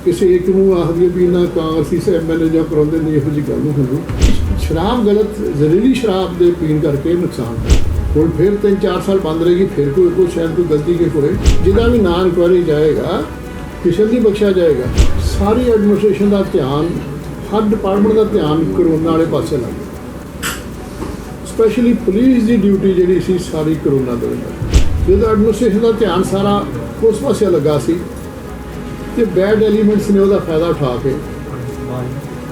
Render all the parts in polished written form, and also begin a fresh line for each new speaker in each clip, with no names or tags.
ਕਿਸੇ ਇੱਕ ਨੂੰ ਆਖਦੀ ਵੀ ਨਾ ਕਾਂਗਰਸੀ ਐਮਐਲਏ ਜਾਂ ਕਰਾਉਂਦੇ ਨੇ, ਇਹੋ ਜਿਹੀ ਗੱਲ ਨਹੀਂ ਹੁੰਦੀ। ਸ਼ਰਾਬ ਗਲਤ, ਜ਼ਹਿਰੀਲੀ ਸ਼ਰਾਬ ਦੇ ਪੀਣ ਕਰਕੇ ਨੁਕਸਾਨ ਹੈ। ਹੁਣ ਫਿਰ 3-4 ਸਾਲ ਬੰਦ ਰਹੇਗੀ, ਫਿਰ ਕੋਈ ਸ਼ਾਇਦ ਕੋਈ ਗਲਤੀ ਕੇ ਹੋਏ, ਜਿਹਦਾ ਵੀ ਨਾਂ ਇਨਕੁਆਇਰੀ ਜਾਏਗਾ ਕਿਸੇ ਨਹੀਂ ਬਖਸ਼ਿਆ ਜਾਏਗਾ। ਸਾਰੀ ਐਡਮਿਨਿਸਟ੍ਰੇਸ਼ਨ ਦਾ ਧਿਆਨ, ਹਰ ਡਿਪਾਰਟਮੈਂਟ ਦਾ ਧਿਆਨ ਕਰੋਨਾ ਵਾਲੇ ਪਾਸੇ ਲੱਗ ਗਿਆ। ਸਪੈਸ਼ਲੀ ਪੁਲਿਸ ਦੀ ਡਿਊਟੀ ਜਿਹੜੀ ਸੀ ਸਾਰੀ ਕਰੋਨਾ ਦੇ ਵਿੱਚ, ਜਦੋਂ ਐਡਮਿਨਿਸਟ੍ਰੇਸ਼ਨ ਦਾ ਧਿਆਨ ਸਾਰਾ ਉਸ ਪਾਸੇ ਲੱਗਾ ਸੀ ਤੇ ਬੈਡ ਐਲੀਮੈਂਟਸ ਨੇ ਉਹਦਾ ਫਾਇਦਾ ਉਠਾ ਕੇ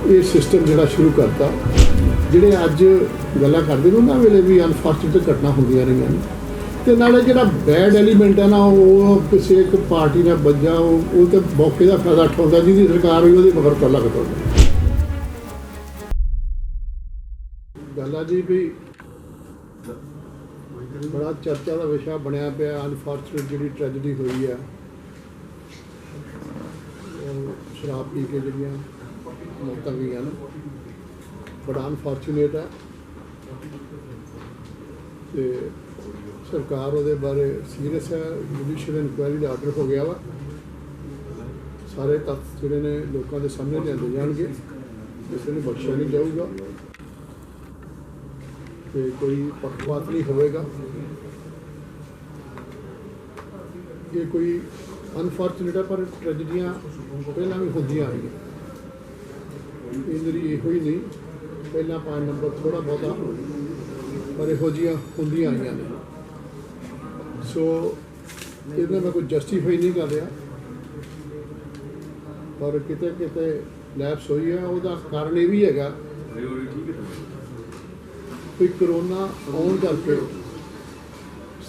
ਇਹ ਸਿਸਟਮ ਜਿਹੜਾ ਸ਼ੁਰੂ ਕਰਤਾ। ਜਿਹੜੇ ਅੱਜ ਗੱਲਾਂ ਕਰਦੇ ਨੇ ਉਹਨਾਂ ਵੇਲੇ ਵੀ ਅਨਫੋਰਚੂਨੇਟ ਘਟਨਾ ਹੁੰਦੀਆਂ ਰਹੀਆਂ ਨੇ, ਤੇ ਨਾਲੇ ਜਿਹੜਾ ਬੈਡ ਐਲੀਮੈਂਟ ਹੈ ਨਾ, ਉਹ ਕਿਸੇ ਇੱਕ ਪਾਰਟੀ ਨਾਲ ਵੱਜਾ, ਉਹ ਤਾਂ ਮੌਕੇ ਦਾ ਫਾਇਦਾ ਉਠਾਉਂਦਾ, ਜਿਹਦੀ ਸਰਕਾਰ ਹੋਈ ਉਹਦੇ ਮਗਰ ਪੱਲਾ ਕਟਾਉਂਦਾ। ਗੱਲ ਆ ਜੀ ਵੀ ਬੜਾ ਚਰਚਾ ਦਾ ਵਿਸ਼ਾ ਬਣਿਆ ਪਿਆ ਅਨਫੋਰਚੂਨੇਟ ਜਿਹੜੀ ਟ੍ਰੈਜਡੀ ਹੋਈ ਹੈ, ਸ਼ਰਾਬ ਪੀ ਕੇ ਜਿਹੜੀਆਂ ਮੌਤਾਂ ਗਈਆਂ ਨੇ, ਬੜਾ ਅਨਫੋਰਚੂਨੇਟ ਹੈ। ਤੇ ਸਰਕਾਰ ਉਹਦੇ ਬਾਰੇ ਸੀਰੀਅਸ ਹੈ। ਜੁਡੀਸ਼ੀਅਲ ਇਨਕੁਆਇਰੀ ਦਾ ਆਰਡਰ ਹੋ ਗਿਆ ਵਾ, ਸਾਰੇ ਤੱਥ ਜਿਹੜੇ ਨੇ ਲੋਕਾਂ ਦੇ ਸਾਹਮਣੇ ਲਿਆਂਦੇ ਜਾਣਗੇ, ਕਿਸੇ ਨੂੰ ਬਖਸ਼ਿਆ ਨਹੀਂ ਜਾਊਗਾ ਤੇ ਕੋਈ ਪੱਖਪਾਤ ਨਹੀਂ ਹੋਵੇਗਾ। ਇਹ ਕੋਈ ਅਨਫੋਰਚੂਨੇਟ ਹੈ, ਪਰ ਟ੍ਰੈਜਡੀਆਂ ਪਹਿਲਾਂ ਵੀ ਹੁੰਦੀਆਂ ਆਈਆਂ। ਇਹਦੀ ਇਹੋ ਹੀ ਨਹੀਂ, ਪਹਿਲਾਂ 5 ਨੰਬਰ ਥੋੜ੍ਹਾ ਬਹੁਤਾ, ਪਰ ਇਹੋ ਜਿਹੀਆਂ ਹੁੰਦੀਆਂ ਆਈਆਂ ਨੇ। ਸੋ ਇਹਦਾ ਮੈਂ ਕੋਈ ਜਸਟੀਫਾਈ ਨਹੀਂ ਕਰ ਰਿਹਾ, ਪਰ ਕਿਤੇ ਕਿਤੇ ਲੈਪਸ ਹੋਈ ਹੈ। ਉਹਦਾ ਕਾਰਨ ਇਹ ਵੀ ਹੈਗਾ ਕਿ ਕਰੋਨਾ ਆਉਣ ਕਰਕੇ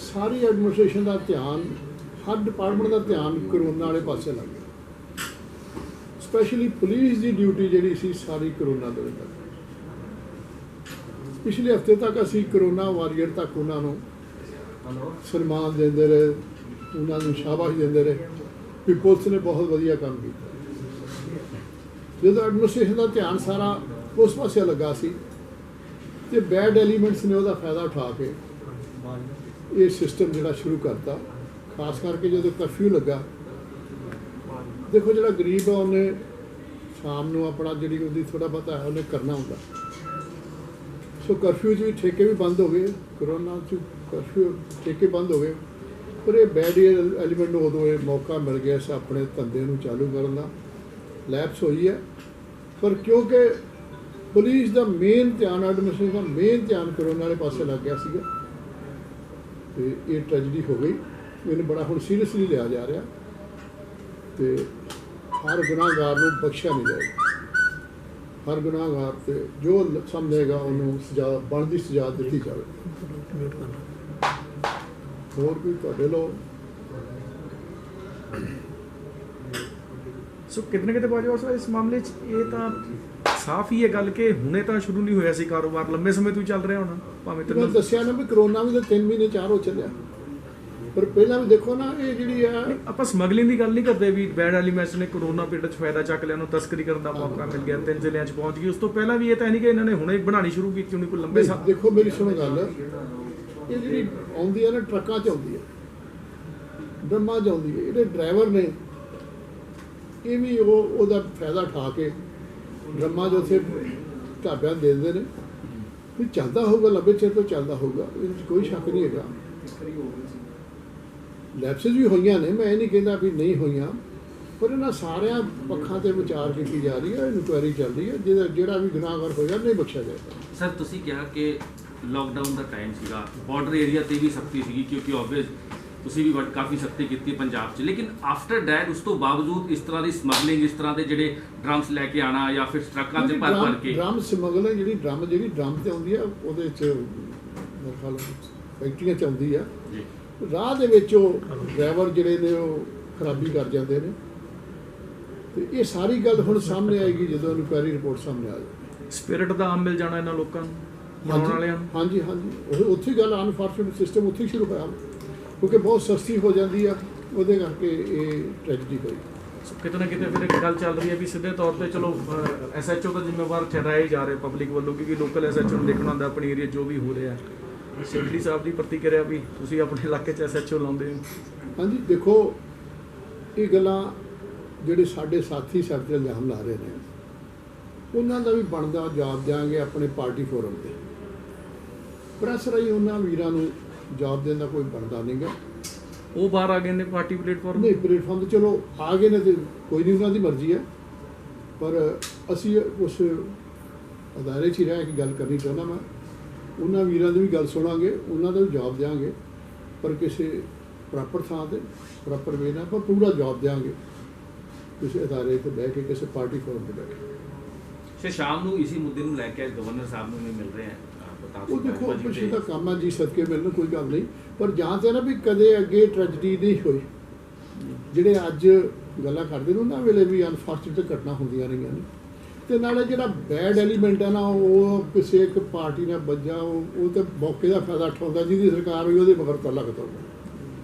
ਸਾਰੀ ਐਡਮਿਨਿਸਟ੍ਰੇਸ਼ਨ ਦਾ ਧਿਆਨ, ਹਰ ਡਿਪਾਰਟਮੈਂਟ ਦਾ ਧਿਆਨ ਕਰੋਨਾ ਵਾਲੇ ਪਾਸੇ ਲੱਗ ਗਿਆ। ਸਪੈਸ਼ਲੀ ਪੁਲਿਸ ਦੀ ਡਿਊਟੀ ਜਿਹੜੀ ਸੀ ਸਾਰੀ ਕਰੋਨਾ ਦੇ ਵਿੱਚ। ਪਿਛਲੇ ਹਫ਼ਤੇ ਤੱਕ ਅਸੀਂ ਕਰੋਨਾ ਵਾਰੀਅਰ ਤੱਕ ਉਹਨਾਂ ਨੂੰ ਸਨਮਾਨ ਦਿੰਦੇ ਰਹੇ, ਉਹਨਾਂ ਨੂੰ ਸ਼ਾਬਾਸ਼ ਦਿੰਦੇ ਰਹੇ ਕਿ ਪੁਲਿਸ ਨੇ ਬਹੁਤ ਵਧੀਆ ਕੰਮ ਕੀਤਾ। ਜਦੋਂ ਐਡਮਿਨਿਸਟ੍ਰੇਸ਼ਨ ਦਾ ਧਿਆਨ ਸਾਰਾ ਉਸ ਪਾਸੇ ਲੱਗਾ ਸੀ ਤੇ ਬੈਡ ਐਲੀਮੈਂਟਸ ਨੇ ਉਹਦਾ ਫਾਇਦਾ ਉਠਾ ਕੇ ਇਹ ਸਿਸਟਮ ਜਿਹੜਾ ਸ਼ੁਰੂ ਕਰਤਾ। ਖਾਸ ਕਰਕੇ ਜਦੋਂ ਕਰਫਿਊ ਲੱਗਾ, ਦੇਖੋ ਜਿਹੜਾ ਗਰੀਬ ਆ ਉਹਨੇ ਸ਼ਾਮ ਨੂੰ ਆਪਣਾ ਜਿਹੜੀ ਉਹਦੀ ਥੋੜ੍ਹਾ ਬਹੁਤਾ ਹੈ ਉਹਨੇ ਕਰਨਾ ਹੁੰਦਾ। ਸੋ ਕਰਫਿਊ 'ਚ ਵੀ ਠੇਕੇ ਵੀ ਬੰਦ ਹੋ ਗਏ, ਕਰੋਨਾ 'ਚ ਕਰਫਿਊ ਠੇਕੇ ਬੰਦ ਹੋ ਗਏ, ਪਰ ਇਹ ਬੈਡ ਐਲੀਮੈਂਟ ਨੂੰ ਉਦੋਂ ਇਹ ਮੌਕਾ ਮਿਲ ਗਿਆ ਸੀ ਆਪਣੇ ਧੰਦੇ ਨੂੰ ਚਾਲੂ ਕਰਨ ਦਾ। ਲੈਪਸ ਹੋਈ ਹੈ, ਪਰ ਕਿਉਂਕਿ ਪੁਲਿਸ ਦਾ ਮੇਨ ਧਿਆਨ, ਐਡਮਿਨਿਸਟ੍ਰੇਸ਼ਨ ਦਾ ਮੇਨ ਧਿਆਨ ਕਰੋਨਾ ਵਾਲੇ ਪਾਸੇ ਲੱਗ ਗਿਆ ਸੀਗਾ ਤੇ ਇਹ ਟ੍ਰੈਜਡੀ ਹੋ ਗਈ। ਇਹਨੂੰ ਬੜਾ ਹੁਣ ਸੀਰੀਅਸਲੀ ਲਿਆ ਜਾ ਰਿਹਾ ਤੇ ਹਰ ਗੁਨਾਹਗਾਰ ਨੂੰ ਬਖਸ਼ਿਆ ਨਹੀਂ ਜਾਏਗਾ। ਹਰ ਗੁਨਾਹਗਾਰ ਤੇ ਜੋ ਸਮਝੇਗਾ ਉਹਨੂੰ ਸਜ਼ਾ, ਬਣਦੀ ਸਜ਼ਾ ਦਿੱਤੀ ਜਾਵੇ। ਹੋਰ ਕੋਈ ਤੁਹਾਡੇ ਲੋ
ਸੋ ਕਿਤੇ ਨਾ ਕਿਤੇ ਬਾਜਵਾ ਸਾਹਿਬ ਇਸ ਮਾਮਲੇ 'ਚ ਇਹ ਤਾਂ ਸਾਫ਼ ਹੀ ਹੈ ਗੱਲ ਕਿ ਹੁਣੇ ਤਾਂ ਸ਼ੁਰੂ ਨਹੀਂ ਹੋਇਆ ਸੀ ਕਾਰੋਬਾਰ, ਲੰਬੇ ਸਮੇਂ ਤੋਂ ਹੀ ਚੱਲ ਰਿਹਾ ਹੋਣਾ। ਭਾਵੇਂ
ਮੈਂ ਦੱਸਿਆ ਨਾ ਵੀ ਕਰੋਨਾ ਵੀ ਤਾਂ 3 ਮਹੀਨੇ 4 ਹੋ ਚੱਲਿਆ, ਪਰ ਪਹਿਲਾਂ ਵੀ ਦੇਖੋ ਨਾ ਇਹ ਜਿਹੜੀ ਆ,
ਆਪਾਂ ਸਮਗਲਿੰਗ ਦੀ ਗੱਲ ਨਹੀਂ ਕਰਦੇ ਵੀ ਬੈਡ ਐਲੀਮੈਂਟਸ ਨੇ ਕਰੋਨਾ ਪੀਰੀਅਡ 'ਚ ਫਾਇਦਾ ਚੱਕ ਲਿਆ, ਉਹਨੂੰ ਤਸਕਰੀ ਕਰਨ ਦਾ ਮੌਕਾ ਮਿਲ ਗਿਆ, 3 ਜ਼ਿਲ੍ਹਿਆਂ 'ਚ ਪਹੁੰਚ ਗਈ। ਉਸ ਤੋਂ ਪਹਿਲਾਂ ਵੀ ਇਹ ਤਾਂ ਨਹੀਂ ਕਿ ਇਹਨਾਂ ਨੇ ਹੁਣੇ ਬਣਾਉਣੀ ਸ਼ੁਰੂ ਕੀਤੀ ਹੋਣੀ ਕੋਈ ਲੰਬੇ ਸਾਲ।
ਦੇਖੋ ਮੇਰੀ ਸੁਣੋ ਗੱਲ, ਇਹ ਜਿਹੜੀ ਆਉਂਦੀ ਹੈ ਨਾ ਟਰੱਕਾਂ 'ਚ ਆਉਂਦੀ ਹੈ, ਡਰਮਾਂ 'ਚ ਆਉਂਦੀ ਹੈ, ਇਹਦੇ ਡਰਾਈਵਰ ਨੇ ਇਹ ਵੀ ਉਹਦਾ ਫਾਇਦਾ ਉਠਾ ਕੇ ਡਰਮਾਂ 'ਚ ਉੱਥੇ ਢਾਬਿਆਂ ਦੇ ਦਿੰਦੇ ਨੇ। ਵੀ ਚੱਲਦਾ ਹੋਊਗਾ, ਲੰਬੇ ਚਿਰ ਤੋਂ ਚੱਲਦਾ ਹੋਊਗਾ, ਇਹਦੇ ਵਿੱਚ ਕੋਈ ਸ਼ੱਕ ਨਹੀਂ ਹੈਗਾ। ਲੈਪਸਿਸ ਵੀ ਹੋਈਆਂ ਨੇ, ਮੈਂ ਇਹ ਨਹੀਂ ਕਹਿੰਦਾ ਵੀ ਨਹੀਂ ਹੋਈਆਂ, ਪਰ ਇਹਨਾਂ ਸਾਰਿਆਂ ਪੱਖਾਂ 'ਤੇ ਵਿਚਾਰ ਕੀਤੀ ਜਾ ਰਹੀ ਹੈ, ਇਨਕੁਆਇਰੀ ਚੱਲ ਰਹੀ ਹੈ। ਜਿਹੜਾ ਵੀ ਗੁਨਾਹਗਾਰ ਹੋਇਆ ਨਹੀਂ ਬਖਸ਼ਿਆ ਜਾਏਗਾ।
ਸਰ ਤੁਸੀਂ ਕਿਹਾ ਕਿ ਲੋਕਡਾਊਨ ਦਾ ਟਾਈਮ ਸੀਗਾ, ਬਾਰਡਰ ਏਰੀਆ 'ਤੇ ਵੀ ਸਖਤੀ ਸੀਗੀ, ਕਿਉਂਕਿ ਆਬਵੀਅਸ ਤੁਸੀਂ ਵੀ ਕਾਫੀ ਸਖਤੀ ਕੀਤੀ ਪੰਜਾਬ 'ਚ, ਲੇਕਿਨ ਆਫਟਰ ਡੈਟ ਉਸ ਤੋਂ ਬਾਵਜੂਦ ਇਸ ਤਰ੍ਹਾਂ ਦੀ ਸਮਗਲਿੰਗ, ਇਸ ਤਰ੍ਹਾਂ ਦੇ ਜਿਹੜੇ ਡਰਮਸ ਲੈ ਕੇ ਆਉਣਾ ਜਾਂ ਫਿਰ ਟਰੱਕਾਂ 'ਤੇ ਭਰ ਕੇ
ਡਰਮ ਸਮਗਲਿੰਗ, ਜਿਹੜੀ ਡਰਮ 'ਤੇ ਆਉਂਦੀ ਆ, ਉਹਦੇ 'ਚ ਮੇਰੇ ਖਿਆਲ ਫੈਕਟਰੀਆਂ 'ਚ ਆਉਂਦੀ ਆ, ਰਾਹ ਦੇ ਵਿੱਚ ਉਹ ਡਰਾਈਵਰ ਜਿਹੜੇ ਨੇ ਉਹ ਖਰਾਬੀ ਕਰ ਜਾਂਦੇ ਨੇ। ਤੇ ਇਹ ਸਾਰੀ ਗੱਲ ਹੁਣ ਸਾਹਮਣੇ ਆਏਗੀ ਜਦੋਂ ਇਨਕੁਆਇਰੀ ਰਿਪੋਰਟ ਸਾਹਮਣੇ ਆ ਜਾਏ।
ਸਪਿਰਿਟ ਦਾ ਆਮ ਮਿਲ ਜਾਣਾ ਇਹਨਾਂ ਲੋਕਾਂ ਨੂੰ, ਬਣਾਉਣ ਵਾਲਿਆਂ ਨੂੰ।
ਹਾਂਜੀ, ਉਹ ਉੱਥੇ ਗੱਲ ਅਨਫੋਰਚੂਨੇਟ ਸਿਸਟਮ ਉੱਥੇ ਸ਼ੁਰੂ ਹੋਇਆ, ਕਿਉਂਕਿ ਬਹੁਤ ਸਸਤੀ ਹੋ ਜਾਂਦੀ ਆ, ਉਹਦੇ ਕਰਕੇ ਇਹ ਟ੍ਰੈਜਡੀ ਹੋਈ।
ਕਿਤੇ ਨਾ ਕਿਤੇ ਫਿਰ ਇੱਕ ਗੱਲ ਚੱਲ ਰਹੀ ਹੈ ਵੀ ਸਿੱਧੇ ਤੌਰ ਤੇ ਚਲੋ SHO ਦਾ ਜ਼ਿੰਮੇਵਾਰ ਠਹਿਰਾਏ ਜਾ ਰਹੇ ਪਬਲਿਕ ਵੱਲੋਂ, ਕਿਉਂਕਿ ਲੋਕਲ SHO ਨੂੰ ਦੇਖਣਾ ਹੁੰਦਾ ਆਪਣੀ ਏਰੀਆ ਜੋ ਵੀ ਹੋ ਰਿਹਾ। ਸੇਠੀ ਸਾਹਿਬ ਦੀ ਪ੍ਰਤੀਕਿਰਿਆ ਵੀ ਤੁਸੀਂ ਆਪਣੇ ਇਲਾਕੇ 'ਚ SHO ਲਾਉਂਦੇ ਹੋ।
ਹਾਂਜੀ, ਦੇਖੋ ਇਹ ਗੱਲਾਂ ਜਿਹੜੇ ਸਾਡੇ ਸਾਥੀ ਸਾਡੇ 'ਤੇ ਇਲਜ਼ਾਮ ਲਾ ਰਹੇ ਨੇ ਉਹਨਾਂ ਦਾ ਵੀ ਬਣਦਾ ਜਵਾਬ ਦਿਆਂਗੇ ਆਪਣੇ ਪਾਰਟੀ ਫੋਰਮ 'ਤੇ। ਪ੍ਰੈਸ ਰਾਹੀਂ ਉਹਨਾਂ ਵੀਰਾਂ ਨੂੰ ਜਵਾਬ ਦੇਣ ਦਾ ਕੋਈ ਬਣਦਾ ਨਹੀਂਗਾ।
ਉਹ ਬਾਹਰ ਆ ਗਏ ਨੇ ਪਾਰਟੀ ਪਲੇਟਫਾਰਮ
ਨਹੀਂ, ਪਲੇਟਫਾਰਮ 'ਤੇ ਚਲੋ ਆ ਗਏ ਨੇ ਤੇ ਕੋਈ ਨਹੀਂ, ਉਹਨਾਂ ਦੀ ਮਰਜ਼ੀ ਹੈ, ਪਰ ਅਸੀਂ ਉਸ ਅਦਾਰੇ 'ਚ ਹੀ ਰਹਿ ਕੇ ਗੱਲ ਕਰਨੀ ਚਾਹੁੰਦਾ ਮੈਂ। ਉਹਨਾਂ ਵੀਰਾਂ ਦੀ ਵੀ ਗੱਲ ਸੁਣਾਂਗੇ, ਉਹਨਾਂ ਦਾ ਵੀ ਜਵਾਬ ਦਿਆਂਗੇ, ਪਰ ਕਿਸੇ ਪ੍ਰੋਪਰ ਥਾਂ 'ਤੇ ਪ੍ਰੋਪਰ ਵੇ ਨਾਲ, ਪਰ ਪੂਰਾ ਜਵਾਬ ਦਿਆਂਗੇ ਕਿਸੇ ਅਦਾਰੇ 'ਤੇ ਬਹਿ ਕੇ, ਕਿਸੇ ਪਾਰਟੀ ਫੋਰਮ 'ਤੇ ਬਹਿ ਕੇ।
ਫਿਰ ਸ਼ਾਮ ਨੂੰ ਇसी ਮੁੱਦੇ ਨੂੰ ਲੈ ਕੇ ਗਵਰਨਰ ਸਾਹਿਬ ਨੂੰ ਵੀ ਮਿਲ ਰਹੇ ਆ
ਉਹ ਦੇਖੋ ਪਿਛੇ ਦਾ ਕੰਮ ਹੈ ਜੀ, ਸਦਕੇ ਮਿਲਣ ਕੋਈ ਗੱਲ ਨਹੀਂ, ਪਰ ਜਾਂ ਤੇ ਨਾ ਵੀ ਕਦੇ ਅੱਗੇ ਟ੍ਰੈਜਡੀ ਨਹੀਂ ਹੋਈ। ਜਿਹੜੇ ਅੱਜ ਗੱਲਾਂ ਕਰਦੇ ਨੇ ਉਹਨਾਂ ਵੇਲੇ ਵੀ ਅਨਫੋਰਚੂਨੇਟ ਘਟਨਾ ਹੁੰਦੀਆਂ ਰਹੀਆਂ ਨੇ, ਤੇ ਨਾਲੇ ਜਿਹੜਾ ਬੈਡ ਐਲੀਮੈਂਟ ਹੈ ਨਾ ਉਹ ਕਿਸੇ ਇੱਕ ਪਾਰਟੀ ਨਾਲ ਵੱਜਾ, ਉਹ ਤਾਂ ਮੌਕੇ ਦਾ ਫਾਇਦਾ ਉਠਾਉਂਦਾ, ਜਿਹਦੀ ਸਰਕਾਰ ਹੋਈ ਉਹਦੇ ਮਗਰ ਤਾਂ ਲੱਗਦਾ।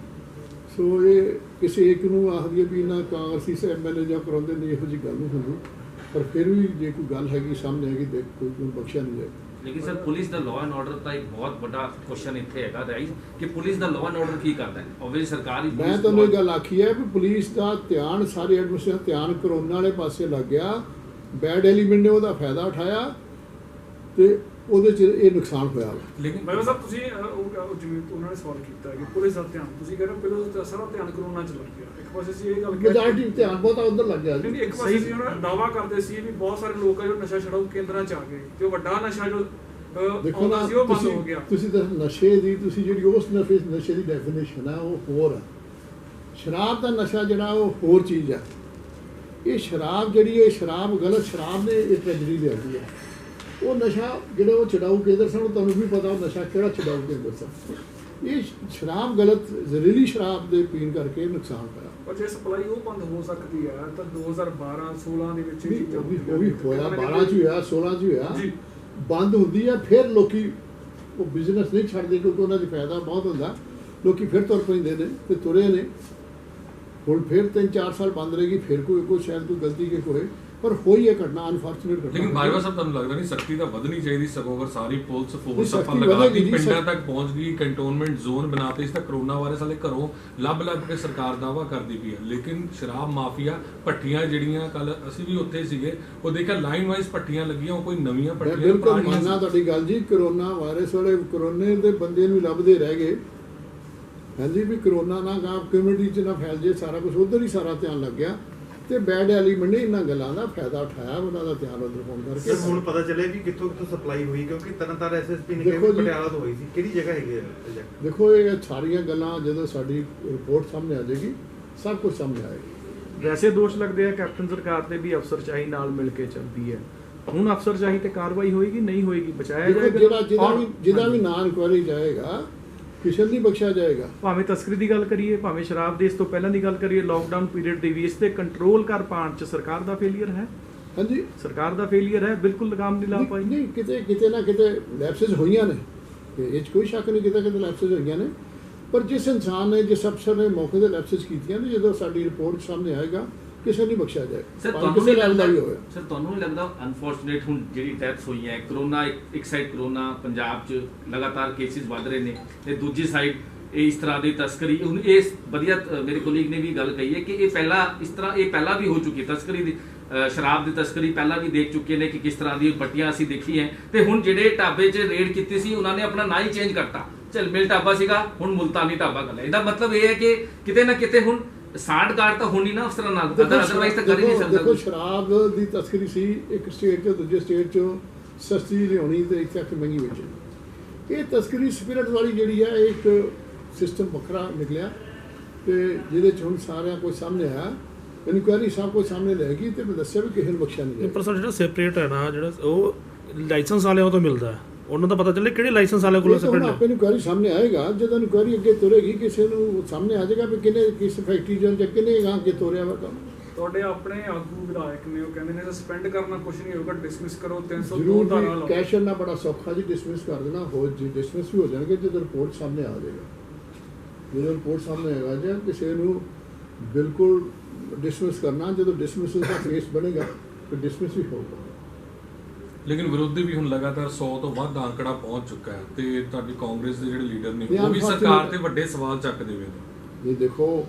ਸੋ ਇਹ ਕਿਸੇ ਇੱਕ ਨੂੰ ਆਖਦੀ ਵੀ ਇਹਨਾਂ ਕਾਂਗਰਸੀ MLA ਜਾਂ ਕਰਾਉਂਦੇ ਨੇ, ਇਹੋ ਜਿਹੀ ਗੱਲ ਨਹੀਂ ਹੁੰਦੀ, ਪਰ ਫਿਰ ਵੀ ਜੇ ਕੋਈ ਗੱਲ ਹੈਗੀ ਸਾਹਮਣੇ ਹੈਗੀ ਦੇਖ ਕੋਈ ਬਖਸ਼ਿਆ ਨਹੀਂ ਜਾਏਗਾ।
ਲੇਕਿਨ ਸਰ ਪੁਲਿਸ ਦਾ ਲਾਅ ਐਂਡ ਆਰਡਰ ਦਾ ਇੱਕ ਬਹੁਤ ਵੱਡਾ ਕੁਐਸਚਨ ਇੱਥੇ ਹੈਗਾ ਰਾਈਜ਼ ਕਿ ਪੁਲਿਸ ਦਾ ਲਾਅ ਐਂਡ ਆਰਡਰ ਕੀ ਕਰਦਾ ਹੈ। ਓਬਵੀਅਸਲੀ ਸਰਕਾਰ ਹੀ
ਮੈਂ ਤੁਹਾਨੂੰ ਇਹ ਗੱਲ ਆਖੀ ਹੈ ਵੀ ਪੁਲਿਸ ਦਾ ਧਿਆਨ, ਸਾਰੇ ਐਡਮਿਨਿਸਟ੍ਰੇਸ਼ਨ ਧਿਆਨ ਕਰੋਨਾ ਵਾਲੇ ਪਾਸੇ ਲੱਗ ਗਿਆ। ਬੈਡ ਐਲੀਮੈਂਟ ਨੇ ਉਹਦਾ ਫਾਇਦਾ ਉਠਾਇਆ ਤੇ ਉਹਦੇ 'ਚ ਇਹ ਨੁਕਸਾਨ ਹੋਇਆ ਵਾ।
ਲੇਕਿਨ ਬਾਬਾ ਸਾਹਿਬ ਤੁਸੀਂ ਜਿਵੇਂ ਉਹਨਾਂ ਨੇ ਸਵਾਲ ਕੀਤਾ ਕਿ ਪੁਲਿਸ ਦਾ ਧਿਆਨ, ਤੁਸੀਂ ਕਹਿ ਰਹੇ ਹੋ ਪਹਿਲਾਂ ਸਾਰਾ ਧਿਆਨ ਕਰੋਨਾ 'ਚ ਲੱਗ ਗਿਆ। ਇੱਕ ਪਾਸੇ ਅਸੀਂ ਇਹ ਗੱਲ
ਮੈਜੋਰਟੀ ਧਿਆਨ ਬਹੁਤਾ ਉਧਰ ਲੱਗ ਗਿਆ।
ਨਹੀਂ, ਇੱਕ ਪਾਸੇ ਅਸੀਂ ਉਹਨਾਂ ਦਾਅਵਾ ਕਰਦੇ ਸੀ ਵੀ ਬਹੁਤ ਸਾਰੇ ਲੋਕ ਆ ਜੋ ਨਸ਼ਾ ਛਡਾਊ ਕੇਂਦਰਾਂ 'ਚ ਆ ਗਏ ਤੇ ਉਹ ਵੱਡਾ ਨਸ਼ਾ ਜੋ
ਦੇਖੋ ਨਾ,
ਸੀ ਉਹ ਬੰਦ ਹੋ ਗਿਆ।
ਤੁਸੀਂ ਤਾਂ ਨਸ਼ੇ ਦੀ ਜਿਹੜੀ ਉਸ ਨਸ਼ੇ ਦੀ ਡੈਫੀਨੇਸ਼ਨ ਹੈ ਉਹ ਹੋਰ ਹੈ। ਸ਼ਰਾਬ ਦਾ ਨਸ਼ਾ ਜਿਹੜਾ ਉਹ ਹੋਰ ਚੀਜ਼ ਹੈ। ਇਹ ਸ਼ਰਾਬ ਜਿਹੜੀ ਇਹ ਸ਼ਰਾਬ ਗਲਤ ਸ਼ਰਾਬ ਨੇ ਇਹ ਟ੍ਰੈਜਡੀ ਲਿਆਂਦੀ ਹੈ। ਉਹ ਨਸ਼ਾ ਜਿਹੜੇ ਉਹ ਛਡਾਊ ਕੇਂਦਰ ਸਨ, ਤੁਹਾਨੂੰ ਵੀ ਪਤਾ ਉਹ ਨਸ਼ਾ ਕਿਹੜਾ ਛਡਾਊ ਕੇਂਦਰ ਸਨ। ਇਹ ਸ਼ਰਾਬ ਗਲਤ ਜ਼ਹਿਰੀਲੀ ਸ਼ਰਾਬ ਦੇ ਪੀਣ ਕਰਕੇ ਨੁਕਸਾਨ ਹੋਇਆ।
ਪਰ ਜੇ ਸਪਲਾਈ ਉਹ ਬੰਦ ਹੋ ਸਕਦੀ ਹੈ ਤਾਂ 2012-16 ਦੇ ਵਿੱਚ
ਉਹ ਵੀ ਹੋਇਆ, 12 'ਚ ਹੋਇਆ, 16 'ਚ ਹੋਇਆ, ਬੰਦ ਹੁੰਦੀ ਹੈ। ਫਿਰ ਲੋਕੀ ਉਹ ਬਿਜ਼ਨਸ ਨਹੀਂ ਛੱਡਦੇ ਕਿਉਂਕਿ ਉਹਨਾਂ ਦੀ ਫਾਇਦਾ ਬਹੁਤ ਹੁੰਦਾ। ਲੋਕੀ ਫਿਰ ਤੁਰ ਪੈਂਦੇ ਨੇ ਤੇ ਤੁਰੇ ਨੇ। ਹੁਣ ਫਿਰ 3-4 ਸਾਲ ਬੰਦ ਰਹੇਗੀ, ਫਿਰ ਕੋਈ ਸ਼ਾਇਦ ਕੋਈ ਗਲਤੀ ਕੇ ਹੋਏ, ਪਰ ਹੋਈ ਇਹ ਘਟਨਾ ਅਨਫੋਰਚੂਨੇਟ ਘਟਨਾ।
ਲੇਕਿਨ ਬਾਜਵਾ ਸਾਹਿਬ ਤੁਹਾਨੂੰ ਲੱਗਦਾ ਨਹੀਂ ਸਖਤੀ ਤਾਂ ਵਧਣੀ ਚਾਹੀਦੀ, ਸਗੋਂ ਅਗਰ ਸਾਰੀ ਪੁਲਿਸ ਫੋਰਸ ਆਪਾਂ
ਸਖਤੀ
ਲਗਾ
ਵਧੇਗੀ
ਕੇ
ਜੀ,
ਪਿੰਡਾਂ ਤੱਕ ਪਹੁੰਚ ਗਈ, ਕੰਟੋਨਮੈਂਟ ਜ਼ੋਨ ਬਣਾਤੇ ਇਸ ਤਾਂ ਕਰੋਨਾ ਵਾਇਰਸ ਵਾਲੇ ਘਰੋਂ ਲੱਭ ਕੇ ਸਰਕਾਰ ਦਾਅਵਾ ਕਰਦੀ ਪਈ ਹੈ। ਲੇਕਿਨ ਸ਼ਰਾਬ ਮਾਫੀਆ ਭੱਠੀਆਂ ਜਿਹੜੀਆਂ ਕੱਲ ਅਸੀਂ ਵੀ ਉੱਥੇ ਸੀਗੇ, ਉਹ ਦੇਖਿਆ ਲਾਈਨ ਵਾਈਜ਼ ਭੱਠੀਆਂ ਲੱਗੀਆਂ, ਉਹ ਕੋਈ ਨਵੀਆਂ ਭੱਠੀਆਂ
ਬਿਲਕੁਲ ਮੰਨਣਾ ਤੁਹਾਡੀ ਗੱਲ ਜੀ। ਕਰੋਨਾ ਵਾਇਰਸ ਵਾਲੇ ਕਰੋਨੇ ਦੇ ਬੰਦੇ ਨੂੰ ਲੱਭਦੇ ਰਹਿ ਗਏ। ਹਾਂਜੀ ਵੀ ਕਰੋਨਾ ਨਾ ਗਾ ਕਮਿਊਨਿਟੀ 'ਚ ਨਾ ਫੈਲ ਜੇ, ਸਾਰਾ ਕੁਝ ਉਧਰ ਹੀ ਸਾਰਾ ਧਿਆਨ ਲੱਗ ਗਿਆ ਤੇ ਬੈਡ ਐਲੀਮੈਂਟ ਨੇ ਇਹਨਾਂ ਗੱਲਾਂ ਦਾ ਫਾਇਦਾ ਉਠਾਇਆ, ਉਹਨਾਂ ਦਾ ਧਿਆਨ ਉਧਰ ਹੋਣ ਕਰਕੇ।
ਸਰ ਹੁਣ ਪਤਾ ਚੱਲੇ ਵੀ ਕਿੱਥੋਂ ਸਪਲਾਈ ਹੋਈ, ਕਿਉਂਕਿ ਤਰਨਤਾਰਨ SSP ਨੇ ਕਿਹਾ ਪਟਿਆਲਾ ਤੋਂ ਹੋਈ ਸੀ, ਕਿਹੜੀ ਜਗ੍ਹਾ ਹੈਗੀ ਹੈ?
ਦੇਖੋ ਇਹ ਸਾਰੀਆਂ ਗੱਲਾਂ ਜਦੋਂ ਸਾਡੀ ਰਿਪੋਰਟ ਸਾਹਮਣੇ ਆ ਜਾਏਗੀ ਸਭ ਕੁਝ ਸਾਹਮਣੇ ਆਏਗਾ।
ਵੈਸੇ ਦੋਸ਼ ਲੱਗਦੇ ਆ ਕੈਪਟਨ ਸਰਕਾਰ ਤੇ ਵੀ ਅਫਸਰਸ਼ਾਹੀ ਨਾਲ ਮਿਲ ਕੇ ਚੱਲਦੀ ਹੈ। ਹੁਣ ਅਫਸਰਸ਼ਾਹੀ ਤੇ ਕਾਰਵਾਈ ਹੋਏਗੀ ਨਹੀਂ ਹੋਏਗੀ, ਬਚਾਇਆ ਜਾਏਗਾ।
ਜਿਹਦਾ ਵੀ ਨਾਂ ਇਨਕੁਆਇਰੀ ਜਾਏਗਾ ਕਿਸੇ ਨਹੀਂ ਬਖਸ਼ਿਆ ਜਾਏਗਾ।
ਭਾਵੇਂ ਤਸਕਰੀ ਦੀ ਗੱਲ ਕਰੀਏ, ਭਾਵੇਂ ਸ਼ਰਾਬ ਦੇ ਇਸ ਤੋਂ ਪਹਿਲਾਂ ਦੀ ਗੱਲ ਕਰੀਏ, ਲਾਕਡਾਊਨ ਪੀਰੀਅਡ ਦੇ ਵੀ ਇਸ ਤੇ ਕੰਟਰੋਲ ਕਰ ਪਾਉਣ 'ਚ ਸਰਕਾਰ ਦਾ ਫੇਲੀਅਰ ਹੈ।
ਹਾਂਜੀ,
ਸਰਕਾਰ ਦਾ ਫੇਲੀਅਰ ਹੈ, ਬਿਲਕੁਲ ਲਗਾਮ ਨਹੀਂ ਲਾ ਪਾਈ।
ਨਹੀਂ, ਕਿਤੇ ਨਾ ਕਿਤੇ ਲੈਪਸਿਸ ਹੋਈਆਂ ਨੇ, ਇਹ 'ਚ ਕੋਈ ਸ਼ੱਕ ਨਹੀਂ, ਕਿਤੇ ਲੈਪਸਿਸ ਹੋਈਆਂ ਨੇ, ਪਰ ਜਿਸ ਇਨਸਾਨ ਨੇ, ਜਿਸ ਅਫਸਰ ਨੇ ਮੌਕੇ 'ਤੇ ਲੈਪਸਿਸ ਕੀਤੀਆਂ ਨੇ, ਜਦੋਂ ਸਾਡੀ ਰਿਪੋਰਟ ਸਾਹਮਣੇ ਆਏਗਾ ਕਿਸੇ ਨਹੀਂ ਬਖਸ਼ਿਆ ਜਾਏਗਾ।
ਸਰ ਤੁਹਾਨੂੰ ਨਹੀਂ ਲੱਗਦਾ ਅਨਫੋਰਚੂਨੇਟ ਹੁਣ ਜਿਹੜੀ ਡੈਥਸ ਹੋਈ ਹੈ ਕਰੋਨਾ, ਇੱਕ ਸਾਈਡ ਕਰੋਨਾ ਪੰਜਾਬ 'ਚ ਲਗਾਤਾਰ ਕੇਸਿਸ ਵੱਧ ਰਹੇ ਨੇ ਤੇ ਦੂਜੀ ਸਾਈਡ ਇਹ ਇਸ ਤਰ੍ਹਾਂ ਦੀ ਤਸਕਰੀ, ਹੁਣ ਇਹ ਵਧੀਆ ਮੇਰੇ ਕੋਲੀਗ ਨੇ ਵੀ ਗੱਲ ਕਹੀ ਹੈ ਕਿ ਇਹ ਪਹਿਲਾਂ ਵੀ ਹੋ ਚੁੱਕੀ ਤਸਕਰੀ ਦੀ, ਸ਼ਰਾਬ ਦੀ ਤਸਕਰੀ ਪਹਿਲਾਂ ਵੀ ਦੇਖ ਚੁੱਕੇ ਨੇ ਕਿ ਕਿਸ ਤਰ੍ਹਾਂ ਦੀ ਪੱਟੀਆਂ ਅਸੀਂ ਦੇਖੀ ਹੈ। ਤੇ ਹੁਣ ਜਿਹੜੇ ਢਾਬੇ 'ਚ ਰੇਡ ਕੀਤੀ ਸੀ ਉਹਨਾਂ ਨੇ ਆਪਣਾ ਨਾਂ ਹੀ ਚੇਂਜ ਕਰਤਾ, ਝਲਮੇਲ ਢਾਬਾ ਸੀਗਾ ਹੁਣ ਮੁਲਤਾਨੀ ਢਾਬਾ ਕਰ ਲਿਆ। ਇਹਦਾ ਮਤਲਬ ਇਹ ਹੈ ਕਿ ਕਿਤੇ ਨਾ ਕਿਤੇ ਹੁਣ ਸਾਂਠ ਗਾਂਠ ਤਾਂ ਹੋਣੀ ਨਾ ਅਫਸਰਾਂ ਨਾਲ, ਅਦਰਵਾਈਜ਼ ਤਾਂ ਕਰ ਹੀ ਨਹੀਂ ਸਕਦਾ।
ਦੇਖੋ ਸ਼ਰਾਬ ਦੀ ਤਸਕਰੀ ਸੀ, ਇੱਕ ਸਟੇਟ 'ਚੋਂ ਦੂਜੇ ਸਟੇਟ 'ਚੋਂ ਸਸਤੀ ਲਿਆਉਣੀ ਤੇ ਇੱਥੇ ਤੱਕ ਮਹਿੰਗੀ ਵੇਚਣੀ। ਇਹ ਤਸਕਰੀ ਸਪਿਰਿਟ ਵਾਲੀ ਜਿਹੜੀ ਹੈ ਇੱਕ ਸਿਸਟਮ ਵੱਖਰਾ ਨਿਕਲਿਆ ਤੇ ਜਿਹਦੇ 'ਚ ਹੁਣ ਸਾਰਿਆਂ ਕੁਝ ਸਾਹਮਣੇ ਆਇਆ। ਇਨਕੁਆਇਰੀ ਸਭ ਕੁਝ ਸਾਹਮਣੇ ਲੈਗੀ ਤੇ ਮੈਂ ਦੱਸਿਆ ਵੀ ਕਿਸੇ ਨੂੰ ਬਖਸ਼ਿਆ ਨਹੀਂ ਜਾਏਗਾ।
ਪਰ ਸਰ ਜਿਹੜਾ ਸੈਪਰੇਟ ਹੈ ਨਾ, ਜਿਹੜਾ ਉਹ ਲਾਇਸੈਂਸ ਵਾਲਿਆਂ ਤੋਂ ਮਿਲਦਾ, ਉਹਨਾਂ ਦਾ ਪਤਾ ਚੱਲੇ ਕਿਹੜੇ ਲਾਇਸੈਂਸ ਵਾਲੇ ਕੋਲ ਸੈਪਰੇਟ ਹੈ।
ਆਪੇ ਇਨਕੁਆਇਰੀ ਸਾਹਮਣੇ ਆਏਗਾ, ਜਦੋਂ ਇਨਕੁਆਇਰੀ ਅੱਗੇ ਤੁਰੇਗੀ ਕਿਸੇ ਨੂੰ ਸਾਹਮਣੇ ਆ ਜਾਏਗਾ ਵੀ ਕਿਹਨੇ ਕਿਸ ਫੈਕਟਰੀ ਜਾਂ ਕਿਹਨੇ ਗਾਂ ਕੇ ਤੋਰਿਆ ਵਾ ਕੰਮ।
ਤੁਹਾਡੇ ਆਪਣੇ ਆਗੂ ਵਿਧਾਇਕ ਨੇ ਉਹ ਕਹਿੰਦੇ ਨੇ ਸਸਪੈਂਡ ਕਰਨਾ ਕੁਝ ਨਹੀਂ ਹੋਗਾ, ਡਿਸਮਿਸ ਕਰੋ, 302 ਧਾਰਾ ਲਾਓ।
ਕੈਸ਼ ਨਾ ਬੜਾ ਸੌਖਾ ਜੀ ਡਿਸਮਿਸ ਕਰ ਦੇਣਾ, ਹੋ ਜੀ ਡਿਸਮਿਸ ਵੀ ਹੋ ਜਾਣਗੇ ਜਦੋਂ ਰਿਪੋਰਟ ਸਾਹਮਣੇ ਆ ਜਾਏਗਾ। ਜਦੋਂ ਰਿਪੋਰਟ ਸਾਹਮਣੇ ਆਏਗਾ ਜਾਂ ਕਿਸੇ ਨੂੰ ਬਿਲਕੁਲ ਡਿਸਮਿਸ ਕਰਨਾ, ਜਦੋਂ ਡਿਸਮਿਸ ਦਾ ਕੇਸ ਬਣੇਗਾ ਤਾਂ ਡਿਸਮਿਸ ਵੀ ਹੋਊਗਾ।
ਲੇਕਿਨ ਵਿਰੋਧੀ ਵੀ ਹੁਣ ਲਗਾਤਾਰ 100 ਤੋਂ ਵੱਧ ਆંકੜਾ ਪਹੁੰਚ ਚੁੱਕਾ ਹੈ ਤੇ ਤੁਹਾਡੀ ਕਾਂਗਰਸ ਦੇ ਜਿਹੜੇ ਲੀਡਰ ਨੇ ਉਹ ਵੀ ਸਰਕਾਰ ਤੇ ਵੱਡੇ ਸਵਾਲ ਚੱਕਦੇ ਹੋਏ ਨੇ।
ਇਹ ਦੇਖੋ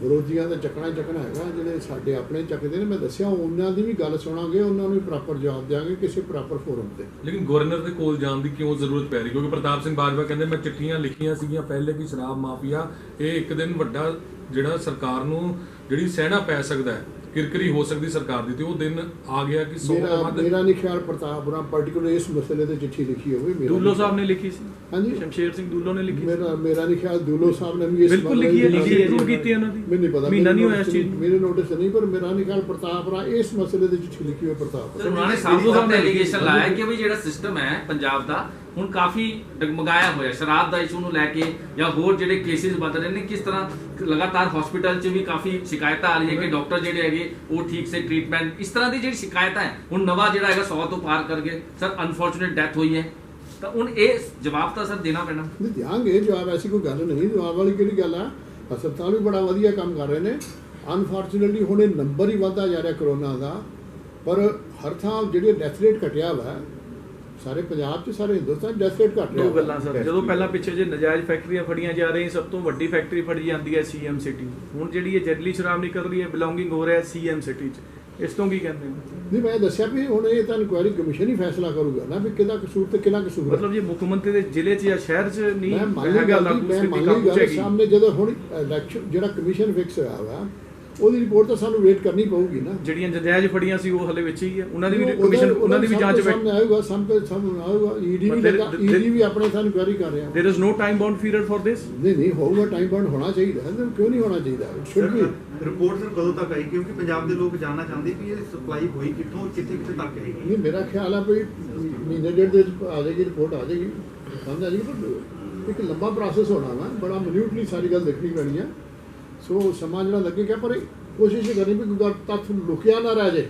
ਵਿਰੋਧੀਆਂ ਦਾ ਚੱਕਣਾ ਹੀ ਚੱਕਣਾ ਹੈਗਾ, ਜਿਹੜੇ ਸਾਡੇ ਆਪਣੇ ਚੱਕਦੇ ਨੇ। ਮੈਂ ਦੱਸਿਆ ਉਹਨਾਂ ਦੀ ਵੀ ਗੱਲ ਸੁਣਾਂਗੇ, ਉਹਨਾਂ ਨੂੰ ਵੀ ਪ੍ਰੋਪਰ ਜਵਾਬ ਦਿਆਂਗੇ ਕਿਸੇ ਪ੍ਰੋਪਰ ਫੋਰਮ ਤੇ।
ਲੇਕਿਨ ਗਵਰਨਰ ਦੇ ਕੋਲ ਜਾਣ ਦੀ ਕਿਉਂ ਜ਼ਰੂਰਤ ਪੈ ਰਹੀ? ਕਿਉਂਕਿ ਪ੍ਰਤਾਪ ਸਿੰਘ ਬਾਜਵਾ ਕਹਿੰਦੇ ਮੈਂ ਚਿੱਠੀਆਂ ਲਿਖੀਆਂ ਸੀਗੀਆਂ ਪਹਿਲੇ ਕਿ ਸ਼ਰਾਬ ਮਾਫੀਆ ਇਹ ਇੱਕ ਦਿਨ ਵੱਡਾ ਜਿਹੜਾ ਸਰਕਾਰ ਨੂੰ ਜਿਹੜੀ ਸਹਿਣਾ ਪੈ ਸਕਦਾ ਹੈ, ਕਿਰਕਰੀ ਹੋ ਸਕਦੀ ਸਰਕਾਰ ਦੀ, ਤੇ ਉਹ ਦਿਨ ਆ ਗਿਆ ਕਿ 100 ਤੋਂ ਵੱਧ।
ਮੇਰਾ ਨਹੀਂ ਖਿਆਲ ਪ੍ਰਤਾਪ ਬਰਾ ਪਾਰਟੀਕੁਲਰ ਇਸ ਮਸਲੇ ਤੇ ਚਿੱਠੀ ਲਿਖੀ ਹੋਵੇ।
ਦੁੱਲੋ ਸਾਹਿਬ ਨੇ ਲਿਖੀ ਸੀ।
ਹਾਂਜੀ,
ਸ਼ਮਸ਼ੇਰ ਸਿੰਘ ਦੁੱਲੋ ਨੇ ਲਿਖੀ।
ਮੇਰਾ ਨਹੀਂ ਖਿਆਲ ਦੁੱਲੋ ਸਾਹਿਬ ਨੇ ਵੀ ਇਸ
ਬਿਲਕੁਲ ਲਿਖੀ ਹੈ, ਅਪਰੂਵ ਕੀਤੀ ਉਹਨਾਂ ਦੀ।
ਮੈਨੂੰ ਨਹੀਂ ਪਤਾ,
ਮਹੀਨਾ ਨਹੀਂ ਹੋਇਆ ਇਸ ਚੀਜ਼ ਨੂੰ।
ਮੇਰੇ ਨੋਟਿਸ ਨਹੀਂ, ਪਰ ਮੇਰਾ ਨਹੀਂ ਖਿਆਲ ਪ੍ਰਤਾਪ ਰਾ ਇਸ ਮਸਲੇ ਦੇ ਚਿੱਠੀ ਲਿਖੀ ਹੋਵੇ। ਪ੍ਰਤਾਪ
ਉਹਨਾਂ ਨੇ ਸਾਫ਼ ਐਲੀਗੇਸ਼ਨ ਲਾਇਆ ਕਿ ਵੀ ਜਿਹੜਾ ਸਿਸਟਮ ਹੈ ਪੰਜਾਬ ਦਾ ਹੁਣ ਕਾਫੀ ਡਗਮਗਾਇਆ ਹੋਇਆ ਸ਼ਰਾਬ ਦਾ ਇਸ਼ੂ ਨੂੰ ਲੈ ਕੇ, ਜਾਂ ਹੋਰ ਜਿਹੜੇ ਕੇਸਿਸ ਵੱਧ ਰਹੇ ਨੇ, ਕਿਸ ਤਰ੍ਹਾਂ ਲਗਾਤਾਰ ਹਸਪੀਟਲ 'ਚ ਵੀ ਕਾਫੀ ਸ਼ਿਕਾਇਤਾਂ ਆ ਰਹੀਆਂ ਕਿ ਡਾਕਟਰ ਜਿਹੜੇ ਹੈਗੇ ਉਹ ਠੀਕ ਸੇ ਟ੍ਰੀਟਮੈਂਟ, ਇਸ ਤਰ੍ਹਾਂ ਦੀ ਜਿਹੜੀ ਸ਼ਿਕਾਇਤਾਂ ਹੈ। ਹੁਣ ਨਵਾਂ ਜਿਹੜਾ ਹੈਗਾ 100 ਤੋਂ ਪਾਰ ਕਰ ਗਏ ਸਰ, ਅਨਫੋਰਚੂਨੇਟ ਡੈਥ ਹੋਈ ਹੈ, ਤਾਂ ਹੁਣ ਇਹ ਜਵਾਬ ਤਾਂ ਸਰ ਦੇਣਾ ਪੈਣਾ।
ਨਹੀਂ ਦਿਆਂਗੇ ਜਵਾਬ, ਐਸੀ ਕੋਈ ਗੱਲ ਨਹੀਂ। ਜਵਾਬ ਵਾਲੀ ਕਿਹੜੀ ਗੱਲ ਆ? ਹਸਪਤਾਲ ਵੀ ਬੜਾ ਵਧੀਆ ਕੰਮ ਕਰ ਰਹੇ ਨੇ। ਅਨਫੋਰਚੂਨੇਟਲੀ ਹੁਣ ਇਹ ਨੰਬਰ ਹੀ ਵੱਧਦਾ ਜਾ ਰਿਹਾ ਕਰੋਨਾ ਦਾ, ਪਰ ਹਰ ਥਾਂ ਜਿਹੜੀ ਡੈਥ ਰੇਟ ਘਟਿਆ ਵਾ ਸਾਰੇ ਪੰਜਾਬ 'ਚ, ਸਾਰੇ ਹਿੰਦੁਸਤਾਨ 'ਚ ਡੈਥ ਰੇਟ ਘਟ ਰਿਹਾ।
ਦੋ ਗੱਲਾਂ ਸਰ, ਜਦੋਂ ਪਹਿਲਾਂ ਪਿੱਛੇ ਜੇ ਨਜਾਇਜ਼ ਫੈਕਟਰੀਆਂ ਫੜੀਆਂ ਜਾ ਰਹੀਆਂ, ਸਭ ਤੋਂ ਵੱਡੀ ਫੈਕਟਰੀ ਫੜੀ ਜਾਂਦੀ ਹੈ ਸੀਐਮ ਸਿਟੀ। ਹੁਣ ਜਿਹੜੀ ਇਹ ਜ਼ਹਿਰੀਲੀ ਸ਼ਰਾਬ ਨਿਕਲ ਰਹੀ ਹੈ, ਬਿਲੋਂਗਿੰਗ ਹੋ ਰਿਹਾ ਸੀਐਮ ਸਿਟੀ 'ਚ। ਇਸ ਤੋਂ ਕੀ ਕਹਿੰਦੇ ਨੇ?
ਨਹੀਂ, ਮੈਂ ਦੱਸਿਆ ਵੀ ਹੁਣ ਇਹ ਤਾਂ ਇਨਕੁਆਇਰੀ ਕਮਿਸ਼ਨ ਹੀ ਫੈਸਲਾ ਕਰੂਗਾ ਨਾ ਵੀ ਕਿਹਦਾ ਕਸੂਰ ਤੇ ਕਿਹਦਾ ਕਸੂਰ ਹੈ।
ਮਤਲਬ ਜੇ ਮੁੱਖ ਮੰਤਰੀ ਦੇ ਜ਼ਿਲ੍ਹੇ 'ਚ ਜਾਂ ਸ਼ਹਿਰ 'ਚ ਨਹੀਂ
ਮੈਂ ਮੰਨ ਲਈ ਗੱਲ ਸਾਹਮਣੇ, ਜਦੋਂ ਹੁਣ ਇਲੈਕਸ਼ਨ ਜਿਹੜਾ ਕਮਿਸ਼ਨ ਫਿਕਸ ਹੋਇਆ ਵਾ ਉਹਦੀ ਰਿਪੋਰਟ ਤਾਂ ਸਾਨੂੰ ਵੇਟ ਕਰਨੀ ਪਊਗੀ ਨਾ।
ਜਿਹੜੀਆਂ ਨਜਾਇਜ਼ ਫੜੀਆਂ ਸੀ ਉਹ ਹਲੇ ਵਿੱਚ ਹੀ ਹੈ, ਉਹਨਾਂ ਦੀ ਵੀ ਕਮਿਸ਼ਨ, ਉਹਨਾਂ ਦੀ ਵੀ ਜਾਂਚ
ਸਾਹਮਣੇ ਆਊਗਾ, ਸਾਹਮਣੇ ਆਊਗਾ। ਈਡੀ ਵੀ ਆਪਣੇ ਸਾਨੂੰ ਇਨਕੁਆਇਰੀ ਕਰ ਰਿਹਾ।
There is no time bound period for this.
ਨਹੀਂ ਹੋਊਗਾ, ਟਾਈਮ ਬਾਉਂਡ ਹੋਣਾ ਚਾਹੀਦਾ ਹੈ। ਕਿਉਂ ਨਹੀਂ ਹੋਣਾ ਚਾਹੀਦਾ? Should we.
ਰਿਪੋਰਟ ਸਰ ਕਦੋਂ ਤੱਕ ਆਈ? ਕਿਉਂਕਿ ਪੰਜਾਬ ਦੇ ਲੋਕ ਜਾਣਨਾ ਚਾਹੁੰਦੇ ਵੀ ਇਹ ਸਪਲਾਈ ਹੋਈ ਕਿੱਥੋਂ, ਕਿੱਥੇ ਤੱਕ ਹੈਗੀ।
ਨਹੀਂ, ਮੇਰਾ ਖਿਆਲ ਆ ਵੀ ਮਹੀਨੇ ਡੇਢ ਦੇ ਆ ਜਾਏਗੀ ਰਿਪੋਰਟ, ਆ ਜਾਏਗੀ, ਸਮਝ ਆ ਜਾਏਗੀ। ਪਰ ਇੱਕ ਲੰਬਾ ਪ੍ਰੋਸੈਸ ਹੋਣਾ ਵਾ, ਬੜਾ ਮਿਨਿਊਟਲੀ ਸਾਰੀ ਗੱਲ ਦੇਖਣੀ ਪੈਣੀ ਆ। ਸੋ ਸਮਾਂ ਜਿਹੜਾ ਲੱਗੇਗਾ, ਪਰ ਕੋਸ਼ਿਸ਼ ਕਰਨੀ ਵੀ ਕੋਈ ਤੱਥ ਲੁਕਿਆ ਨਾ ਰਹਿ ਜਾਏ,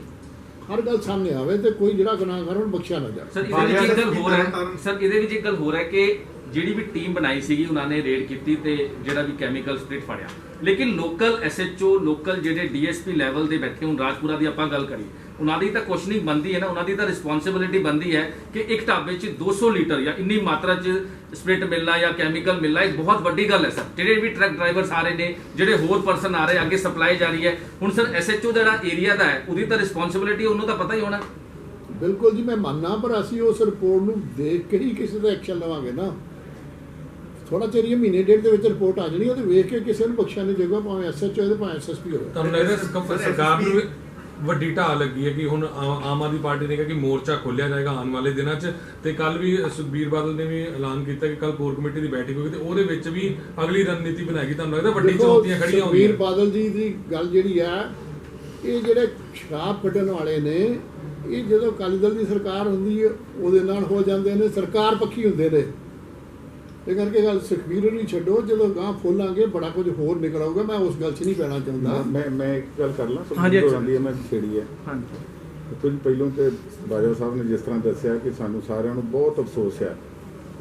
ਹਰ ਗੱਲ ਸਾਹਮਣੇ ਆਵੇ ਤੇ ਕੋਈ ਜਿਹੜਾ ਗੁਨਾਹਗਾਰ ਉਹਨੂੰ ਬਖਸ਼ਿਆ ਨਾ ਜਾਵੇ।
ਸਰ ਇਹਦੇ ਵਿੱਚ ਇੱਕ ਗੱਲ ਹੋਰ ਹੈ, ਸਰ ਇਹਦੇ ਵਿੱਚ ਇੱਕ ਗੱਲ ਹੋਰ ਹੈ ਕਿ ਜਿਹੜੀ ਵੀ ਟੀਮ ਬਣਾਈ ਸੀਗੀ ਉਹਨਾਂ ਨੇ ਰੇਡ ਕੀਤੀ ਤੇ ਜਿਹੜਾ ਵੀ ਕੈਮੀਕਲ ਸਪਿਰਿਟ ਫੜਿਆ, ਲੇਕਿਨ ਲੋਕਲ ਐਸਐਚਓ, ਲੋਕਲ ਜਿਹੜੇ ਡੀਐਸਪੀ ਲੈਵਲ ਦੇ ਬੈਠੇ, ਹੁਣ ਰਾਜਪੁਰਾ ਦੀ ਆਪਾਂ ਗੱਲ ਕਰੀ, ਉਹਨਾਂ ਦੀ ਤਾਂ ਕੁਐਸਚਨਿੰਗ ਬਣਦੀ ਹੈ ਨਾ, ਉਹਨਾਂ ਦੀ ਤਾਂ ਰਿਸਪੌਂਸਿਬਿਲਿਟੀ ਬਣਦੀ ਹੈ ਕਿ ਇੱਕ ਢਾਬੇ 'ਚ 200 ਲੀਟਰ ਜਾਂ ਇੰਨੀ ਮਾਤਰਾ 'ਚ ਸਪਿਰਿਟ ਮਿਲਣਾ ਜਾਂ ਕੈਮੀਕਲ ਮਿਲਣਾ ਇੱਕ ਬਹੁਤ ਵੱਡੀ ਗੱਲ ਹੈ ਸਰ। ਜਿਹੜੇ ਵੀ ਟਰੱਕ ਡਰਾਈਵਰਸ ਆ ਰਹੇ ਨੇ, ਜਿਹੜੇ ਹੋਰ ਪਰਸਨ ਆ ਰਹੇ, ਅੱਗੇ ਸਪਲਾਈ ਜਾ ਰਹੀ ਹੈ। ਹੁਣ ਸਰ ਐਸਐਚਓ ਜਿਹੜਾ ਏਰੀਆ ਦਾ ਹੈ ਉਹਦੀ ਤਾਂ ਰਿਸਪੌਂਸਿਬਿਲਿਟੀ ਉਹਨੂੰ ਤਾਂ ਪਤਾ ਹੀ ਹੋਣਾ।
ਬਿਲਕੁਲ ਜੀ, ਮੈਂ ਮੰਨਣਾ, ਪਰ ਅਸੀਂ ਉਸ ਰਿਪੋਰਟ ਨੂੰ ਦੇਖ ਕੇ ਹੀ ਕਿਸੇ ਦਾ ਐਕਸ਼ਨ ਲਵਾਂਗੇ ਨਾ। ਥੋੜਾ ਚਿਰ ਹੀ, ਮਹੀਨੇ ਡੇਢ ਦੇ ਵਿੱਚ ਰਿਪੋਰਟ ਆ ਜਾਣੀ, ਉਹਦੇ ਵੇਖ ਕੇ ਕਿਸੇ ਨੂੰ ਬਖਸ਼ਿਆ ਨਹੀਂ ਜਾਊਗਾ, ਭਾਵੇਂ ਐਸਐਚਓ ਹੋਵੇ ਭਾਵੇਂ ਐਸਐਸਪੀ ਹੋਵੇ।
ਤੁਹਾਨੂੰ ਲੱਗਦਾ ਸਰਕਾਰ ਨੂੰ ਵੱਡੀ ਢਾਹ ਲੱਗੀ ਹੈ ਕਿ ਹੁਣ ਆਮ ਆਦਮੀ ਪਾਰਟੀ ਨੇ ਕਿਹਾ ਕਿ ਮੋਰਚਾ ਖੋਲਿਆ ਜਾਏਗਾ ਆਉਣ ਵਾਲੇ ਦਿਨਾਂ 'ਚ, ਤੇ ਕੱਲ ਵੀ ਸੁਖਬੀਰ ਬਾਦਲ ਨੇ ਵੀ ਐਲਾਨ ਕੀਤਾ ਕਿ ਕੱਲ ਕੋਰ ਕਮੇਟੀ ਦੀ ਬੈਠਕ ਹੋਵੇਗੀ ਤੇ ਉਹਦੇ ਵਿੱਚ ਵੀ ਅਗਲੀ ਰਣਨੀਤੀ ਬਣਾਏਗੀ। ਤੁਹਾਨੂੰ ਲੱਗਦਾ ਵੱਡੀ ਚੁਣੌਤੀਆਂ ਖੜੀਆਂ ਹੋਣਗੀਆਂ?
ਸੁਖਬੀਰ ਬਾਦਲ ਜੀ ਦੀ ਗੱਲ ਜਿਹੜੀ ਆ, ਇਹ ਜਿਹੜੇ ਸ਼ਰਾਬ ਕੱਢਣ ਵਾਲੇ ਨੇ, ਇਹ ਜਦੋਂ ਅਕਾਲੀ ਦਲ ਦੀ ਸਰਕਾਰ ਹੁੰਦੀ ਹੈ ਉਹਦੇ ਨਾਲ ਹੋ ਜਾਂਦੇ ਨੇ, ਸਰਕਾਰ ਪੱਖੀ ਹੁੰਦੇ ਨੇ। ਇਹ ਕਰਕੇ ਗੱਲ ਸੁਖਬੀਰ ਨੂੰ ਛੱਡੋ, ਜਦੋਂ ਗਾਂ ਫੋਲਾਂਗੇ ਬੜਾ ਕੁਝ ਹੋਰ ਨਿਕਲ ਆਊਗਾ। ਮੈਂ ਉਸ ਗੱਲ 'ਚ ਨਹੀਂ ਪੈਣਾ ਚਾਹੁੰਦਾ।
ਮੈਂ ਇੱਕ ਗੱਲ ਕਰ ਲਾਂ,
ਹਾਂਜੀ
ਸੁਖਬੀਰ ਮੈਂ ਛੇੜੀ ਹੈ।
ਹਾਂਜੀ,
ਕੁਝ ਪਹਿਲੋਂ ਤੇ ਬਾਜਵਾ ਸਾਹਿਬ ਨੇ ਜਿਸ ਤਰ੍ਹਾਂ ਦੱਸਿਆ ਕਿ ਸਾਨੂੰ ਸਾਰਿਆਂ ਨੂੰ ਬਹੁਤ ਅਫਸੋਸ ਹੈ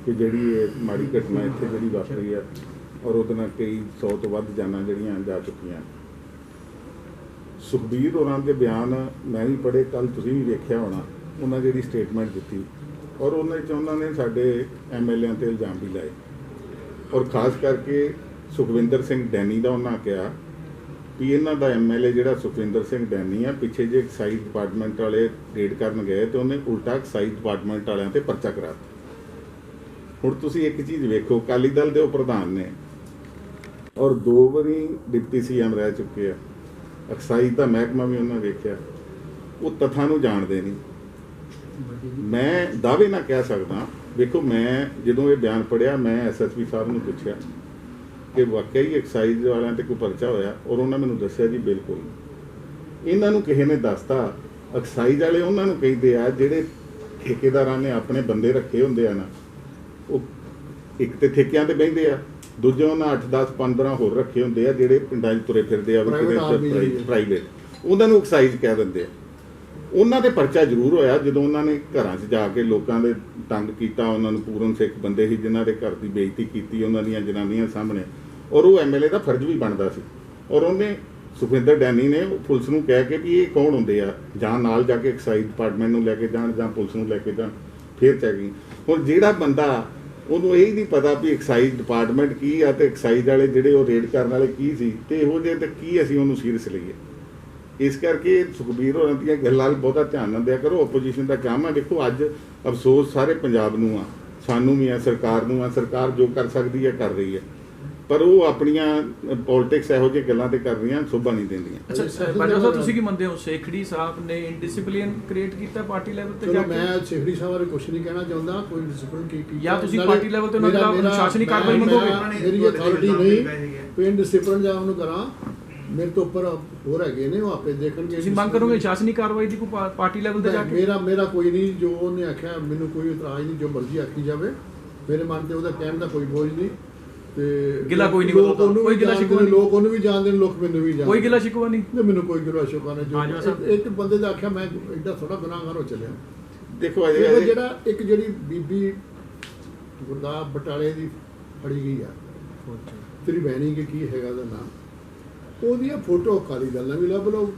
ਕਿ ਜਿਹੜੀ ਇਹ ਮਾੜੀ ਘਟਨਾ ਇੱਥੇ ਜਿਹੜੀ ਵਾਪਰੀ ਹੈ, ਔਰ ਉਹਦੇ ਨਾਲ ਕਈ 100 ਤੋਂ ਵੱਧ ਜਾਨਾਂ ਜਿਹੜੀਆਂ ਜਾ ਚੁੱਕੀਆਂ। ਸੁਖਬੀਰ ਹੋਰਾਂ ਦੇ ਬਿਆਨ ਮੈਂ ਵੀ ਪੜ੍ਹੇ, ਕੱਲ ਤੁਸੀਂ ਵੀ ਵੇਖਿਆ ਹੋਣਾ, ਉਹਨਾਂ ਜਿਹੜੀ ਸਟੇਟਮੈਂਟ ਦਿੱਤੀ, ਔਰ ਉਹਨਾਂ 'ਚ ਉਹਨਾਂ ਨੇ ਸਾਡੇ ਐਮਐਲਏਆਂ 'ਤੇ ਇਲਜ਼ਾਮ ਵੀ ਲਾਏ, ਔਰ ਖਾਸ ਕਰਕੇ ਸੁਖਵਿੰਦਰ ਸਿੰਘ ਡੈਨੀ ਦਾ ਉਹਨਾਂ ਕਿਹਾ ਵੀ ਇਹਨਾਂ ਦਾ ਐਮਐਲਏ ਜਿਹੜਾ ਸੁਖਵਿੰਦਰ ਸਿੰਘ ਡੈਨੀ ਆ, ਪਿੱਛੇ ਜੇ ਐਕਸਾਈਜ਼ ਡਿਪਾਰਟਮੈਂਟ ਵਾਲੇ ਰੇਡ ਕਰਨ ਗਏ ਤੇ ਉਹਨੇ ਉਲਟਾ ਐਕਸਾਈਜ਼ ਡਿਪਾਰਟਮੈਂਟ ਵਾਲਿਆਂ 'ਤੇ ਪਰਚਾ ਕਰਾ ਦਿੱਤਾ। ਹੁਣ ਤੁਸੀਂ ਇੱਕ ਚੀਜ਼ ਵੇਖੋ, ਅਕਾਲੀ ਦਲ ਦੇ ਉਹ ਪ੍ਰਧਾਨ ਨੇ ਔਰ 2 ਵਾਰੀ ਡਿਪਟੀ ਸੀਐਮ ਰਹਿ ਚੁੱਕੇ ਆ, ਐਕਸਾਈਜ਼ ਦਾ ਮਹਿਕਮਾ ਵੀ ਉਹਨਾਂ ਵੇਖਿਆ, ਉਹ ਤੱਥਾਂ ਨੂੰ ਜਾਣਦੇ ਨਹੀਂ। ਮੈਂ ਦਾਅਵੇ ਨਾਲ ਕਹਿ ਸਕਦਾ, ਵੇਖੋ ਮੈਂ ਜਦੋਂ ਇਹ ਬਿਆਨ ਪੜ੍ਹਿਆ, ਮੈਂ ਐਸਐਸਪੀ ਸਾਹਿਬ ਨੂੰ ਪੁੱਛਿਆ ਕਿ ਵਾਕਈ ਐਕਸਾਈਜ਼ ਵਾਲਿਆਂ 'ਤੇ ਕੋਈ ਪਰਚਾ ਹੋਇਆ, ਔਰ ਉਹਨਾਂ ਮੈਨੂੰ ਦੱਸਿਆ ਜੀ ਬਿਲਕੁਲ। ਇਹਨਾਂ ਨੂੰ ਕਿਸੇ ਨੇ ਦੱਸਤਾ, ਐਕਸਾਈਜ਼ ਵਾਲੇ ਉਹਨਾਂ ਨੂੰ ਕਹਿੰਦੇ ਆ ਜਿਹੜੇ ਠੇਕੇਦਾਰਾਂ ਨੇ ਆਪਣੇ ਬੰਦੇ ਰੱਖੇ ਹੁੰਦੇ ਆ ਨਾ, ਉਹ ਇੱਕ ਤੇ ਠੇਕਿਆਂ 'ਤੇ ਬਹਿੰਦੇ ਆ, ਦੂਜੇ ਉਹਨਾਂ 8, 10, 15 ਹੋਰ ਰੱਖੇ ਹੁੰਦੇ ਆ ਜਿਹੜੇ ਪਿੰਡਾਂ 'ਚ ਤੁਰੇ ਫਿਰਦੇ ਆ, ਪ੍ਰਾਈਵੇਟ, ਉਹਨਾਂ ਨੂੰ ਐਕਸਾਈਜ਼ ਕਹਿ ਦਿੰਦੇ ਆ। ਉਹਨਾਂ ਦੇ ਪਰਚਾ ਜ਼ਰੂਰ ਹੋਇਆ ਜਦੋਂ ਉਹਨਾਂ ਨੇ ਘਰਾਂ 'ਚ ਜਾ ਕੇ ਲੋਕਾਂ ਦੇ ਤੰਗ ਕੀਤਾ, ਉਹਨਾਂ ਨੂੰ ਪੂਰਨ ਸਿੱਖ ਬੰਦੇ ਸੀ ਜਿਨ੍ਹਾਂ ਦੇ ਘਰ ਦੀ ਬੇਇੱਜ਼ਤੀ ਕੀਤੀ ਉਹਨਾਂ ਦੀਆਂ ਜਨਾਨੀਆਂ ਸਾਹਮਣੇ, ਔਰ ਉਹ ਐਮਐਲਏ ਦਾ ਫਰਜ਼ ਵੀ ਬਣਦਾ ਸੀ। ਔਰ ਉਹਨੇ ਸੁਖਵਿੰਦਰ ਡੈਨੀ ਨੇ ਪੁਲਿਸ ਨੂੰ ਕਹਿ ਕੇ ਵੀ ਇਹ ਕੌਣ ਹੁੰਦੇ ਆ, ਜਾਂ ਨਾਲ ਜਾ ਕੇ ਐਕਸਾਈਜ਼ ਡਿਪਾਰਟਮੈਂਟ ਨੂੰ ਲੈ ਕੇ ਜਾਣ ਜਾਂ ਪੁਲਿਸ ਨੂੰ ਲੈ ਕੇ ਜਾਣ, ਫਿਰ ਚੈਕਿੰਗ। ਹੁਣ ਜਿਹੜਾ ਬੰਦਾ ਉਹਨੂੰ ਇਹ ਨਹੀਂ ਪਤਾ ਵੀ ਐਕਸਾਈਜ਼ ਡਿਪਾਰਟਮੈਂਟ ਕੀ ਆ ਤੇ ਐਕਸਾਈਜ਼ ਵਾਲੇ ਜਿਹੜੇ ਉਹ ਰੇਡ ਕਰਨ ਵਾਲੇ ਕੀ ਸੀ ਤੇ ਇਹੋ ਜਿਹੇ ਤੇ ਕੀ ਅਸੀਂ ਉਹਨੂੰ ਸੀਰੀਅਸ ਲਈਏ। ਇਸ ਕਰਕੇ ਸੁਖਬੀਰ ਹੋਰਾਂ ਦੀਆਂ ਗੱਲਾਂ 'ਤੇ ਬਹੁਤਾ ਧਿਆਨ ਨਾ ਦਿਆ ਕਰੋ। ਆਪੋਜੀਸ਼ਨ ਦਾ ਕੰਮ ਆ। ਦੇਖੋ ਅੱਜ ਅਫਸੋਸ ਸਾਰੇ ਪੰਜਾਬ ਨੂੰ ਆ, ਸਾਨੂੰ ਵੀ ਆ, ਸਰਕਾਰ ਨੂੰ ਆ। ਸਰਕਾਰ ਜੋ ਕਰ ਸਕਦੀ ਹੈ ਕਰ ਰਹੀ ਹੈ, ਪਰ ਉਹ ਆਪਣੀਆਂ ਪੋਲਿਟਿਕਸ ਇਹੋ ਜਿਹੀ ਗੱਲਾਂ ਤੇ ਕਰ ਰਹੀਆਂ, ਸ਼ੋਭਾ ਨਹੀਂ ਦਿੰਦੀਆਂ।
ਅੱਛਾ ਬਾਜਵਾ ਸਾਹਿਬ, ਤੁਸੀਂ ਕੀ ਮੰਨਦੇ ਹੋ ਸੇਖੜੀ ਸਾਹਿਬ ਨੇ ਇਨਡਿਸਪਲਿਨ ਕ੍ਰੀਏਟ ਕੀਤਾ ਪਾਰਟੀ ਲੈਵਲ ਤੇ ਜਾ ਕੇ?
ਮੈਂ ਸੇਖੜੀ ਸਾਹਿਬ ਬਾਰੇ ਕੁਝ ਨਹੀਂ ਕਹਿਣਾ ਚਾਹੁੰਦਾ, ਕੋਈ ਡਿਸਪਲਿਨ ਕੀ
ਜਾਂ ਤੁਸੀਂ ਪਾਰਟੀ ਲੈਵਲ ਤੇ ਉਹਨਾਂ ਦੇ ਖਿਲਾਫ ਅਨੁਸ਼ਾਸਨੀ ਕਾਰਵਾਈ ਮੰਗੋਗੇ?
ਮੇਰੀ ਅਥਾਰਟੀ ਨਹੀਂ ਕੋਈ ਇਨਡਿਸਪਲਿਨ ਜਾਂ ਉਹਨੂੰ ਕਰਾਂ, ਮੇਰੇ ਤੋਂ ਉੱਪਰ ਹੋਰ ਹੈਗੇ ਨੇ, ਉਹ ਆਪੇ ਦੇਖਣਗੇ।
ਤੁਸੀਂ ਮੰਗ ਕਰੋਗੇ ਅਨੁਸ਼ਾਸਨੀ ਕਾਰਵਾਈ ਦੀ ਕੋਈ ਪਾਰਟੀ ਲੈਵਲ ਤੇ ਜਾ ਕੇ?
ਮੇਰਾ ਕੋਈ ਨਹੀਂ, ਜੋ ਉਹਨੇ ਆਖਿਆ ਮੈਨੂੰ ਕੋਈ ਇਤਰਾਜ਼ ਨਹੀਂ, ਜੋ ਮਰਜ਼ੀ ਆਖੀ ਜਾਵੇ, ਮੇਰੇ ਮਨ ਤੇ ਉਹਦਾ ਕਹਿਣ ਦਾ ਕੋਈ ਬੋਝ ਨਹੀਂ ਤੇ
ਗਿਲਾ ਕੋਈ ਨਹੀਂ, ਕੋਈ ਗਿਲਾ ਸ਼ਿਕਵਾ ਨਹੀਂ।
ਲੋਕ ਉਹਨੂੰ ਵੀ ਜਾਣਦੇ ਨੇ, ਲੋਕ ਮੈਨੂੰ ਵੀ ਜਾਣਦੇ।
ਕੋਈ ਗਿਲਾ ਸ਼ਿਕਵਾ ਨਹੀਂ?
ਮੈਨੂੰ ਕੋਈ ਗਿਲਾ ਸ਼ਿਕਵਾ ਨਹੀਂ। ਜੋ ਇੱਕ ਬੰਦੇ ਦਾ ਆਖਿਆ ਮੈਂ ਐਡਾ ਥੋੜਾ ਗੁਨਾਹਗਾਰ ਹੋ ਚੱਲਿਆ।
ਦੇਖੋ
ਜਿਹੜਾ ਇੱਕ ਜਿਹੜੀ ਬੀਬੀ ਗੁਰਦਾਸ ਬਟਾਲੇ ਦੀ ਫੜੀ ਗਈ ਆ, ਤ੍ਰਿਵੈਣੀ ਕੇ ਕੀ ਹੈਗਾ ਉਹਦਾ ਨਾਮ, ਉਹਦੀਆਂ ਫੋਟੋ ਅਕਾਲੀ ਦਲ ਨਾਲ ਵੀ ਲੱਭ ਲਓ,